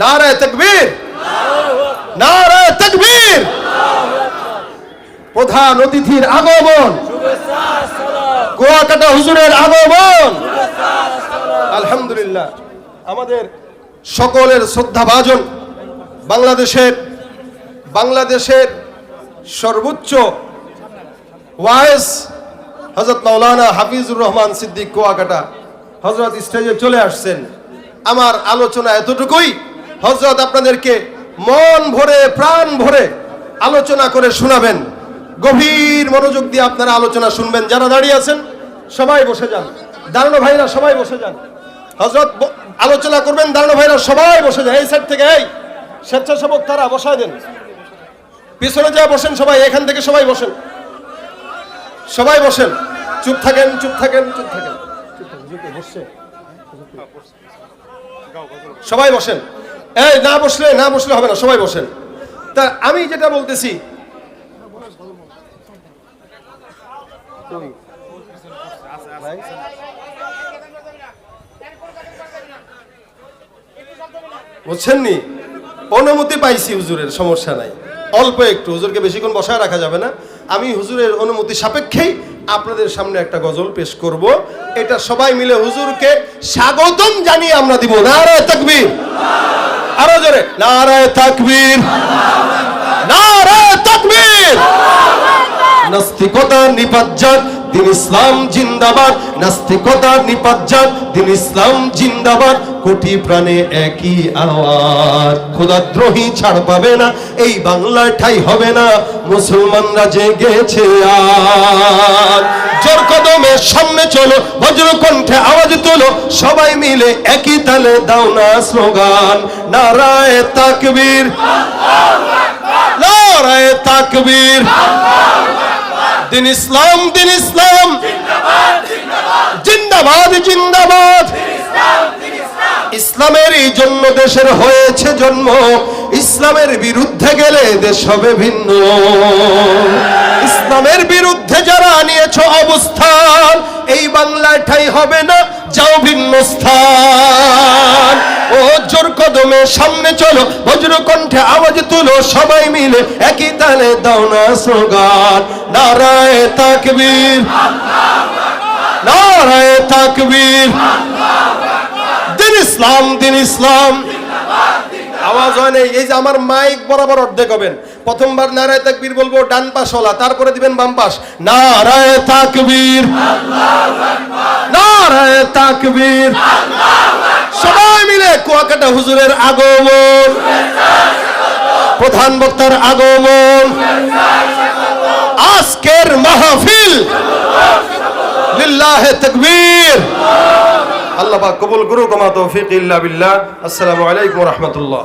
নারায়ে তাকবীর, নারায়ে তাকবীর। প্রধান অতিথির আগমন, কুয়াকাটা হুজুরের আগমন, আলহামদুলিল্লাহ। আমাদের সকলের শ্রদ্ধাভাজন বাংলাদেশের সর্বোচ্চ ওয়াইজ হযরত মাওলানা হাফিজুর রহমান সিদ্দিক কুয়াকাটা হযরত স্টেজে চলে আসছেন। আমার আলোচনা এতটুকুই, হযরত আপনাদেরকে মন ভরে প্রাণ ভরে আলোচনা করে শোনাবেন। গভীর মনোযোগ দিয়ে আপনারা আলোচনা শুনবেন। যারা দাঁড়িয়ে আছেন সবাই বসে যান, দাঁড়ানো ভাইরা সবাই বসে যান। হযরত আলোচনা করবেন, দাঁড়ানো ভাইরা সবাই বসে যান। এই সাইড থেকে এই স্বেচ্ছাসেবক তারা বসায় দেন, পিছনে যা বসেন সবাই, এখান থেকে সবাই বসেন, সবাই বসেন। চুপ থাকেন, চুপ থাকেন, চুপ থাকেন, সবাই বসেন। এই না বসলে হবে না, সবাই বসেন। তা আমি যেটা বলতেছি, বুঝছেন নি? অনুমতি পাইছি হুজুরের, সমস্যা নাই, অল্প একটু। হুজুরকে বেশিক্ষণ বসায় রাখা যাবে না। আমি হুজুরের অনুমতি সাপেক্ষেই আপনাদের সামনে একটা গজল পেশ করব। এটা সবাই মিলে হুজুরকে স্বাগতম জানিয়ে আমরা দিব। নারায়ে তাকবীর, আরো জোরে নারায়ে তাকবীর, নারায়ে তাকবীর। নাস্তিকতা নিপাত দিন ইসলাম জিন্দাবাদ, নাস্তিকতা নিপাত দিন ইসলাম জিন্দাবাদ। কোটি প্রাণে একই আওয়াজ, খোদাদ্রোহী ছাড় পাবে না, এই বাংলার ঠাই হবে না, মুসলমানরা জেগেছে আজ। জোর কদমে সামনে চলো, বজ্র কণ্ঠে আওয়াজ তোলো, সবাই মিলে একই তালে দাও না স্লোগান। নারায়ে তাকবীর, নারায়ে তাকবীর। দিন ইসলাম, দিন ইসলাম জিন্দাবাদ, জিন্দাবাদ। ইসলামের এই জন্য দেশের হয়েছে জন্ম, ইসলামের বিরুদ্ধে গেলে দেশ হবে ভিন্ন। ইসলামের বিরুদ্ধে যারা নিয়েছ অবস্থান, এই বাংলায় ঠাই হবে না, যাও ভিন্ন স্থান। ও জোর কদমে সামনে চলো, বজ্র কণ্ঠে আওয়াজ তুলো, সবাই মিলে একই তালে দাও না স্লোগান। নারায়ে তাকবীর, নারায়ে তাকবীর। দিন ইসলাম, দিন ইসলাম। আওয়াজ হয় নাই, এই যে আমার মাইক বরাবর অর্ধেক হবেন। প্রথমবার নারায়ে তাকবীর বলবো ডান পাশ ওলা, তারপরে দিবেন বাম পাশ। নারায়ে তাকবীর, নারায়ে তাকবীর। সবাই মিলে কুয়াকাটা হুজুরের আগমন, প্রধান বক্তার আগমন, আজকের মাহফিল লিল্লাহে তাকবীর। আল্লাহ পাক কবুল করুক। ওয়া মা তৌফিক ইল্লা বিল্লাহ। আসসালামু আলাইকুম ওয়া রাহমাতুল্লাহ।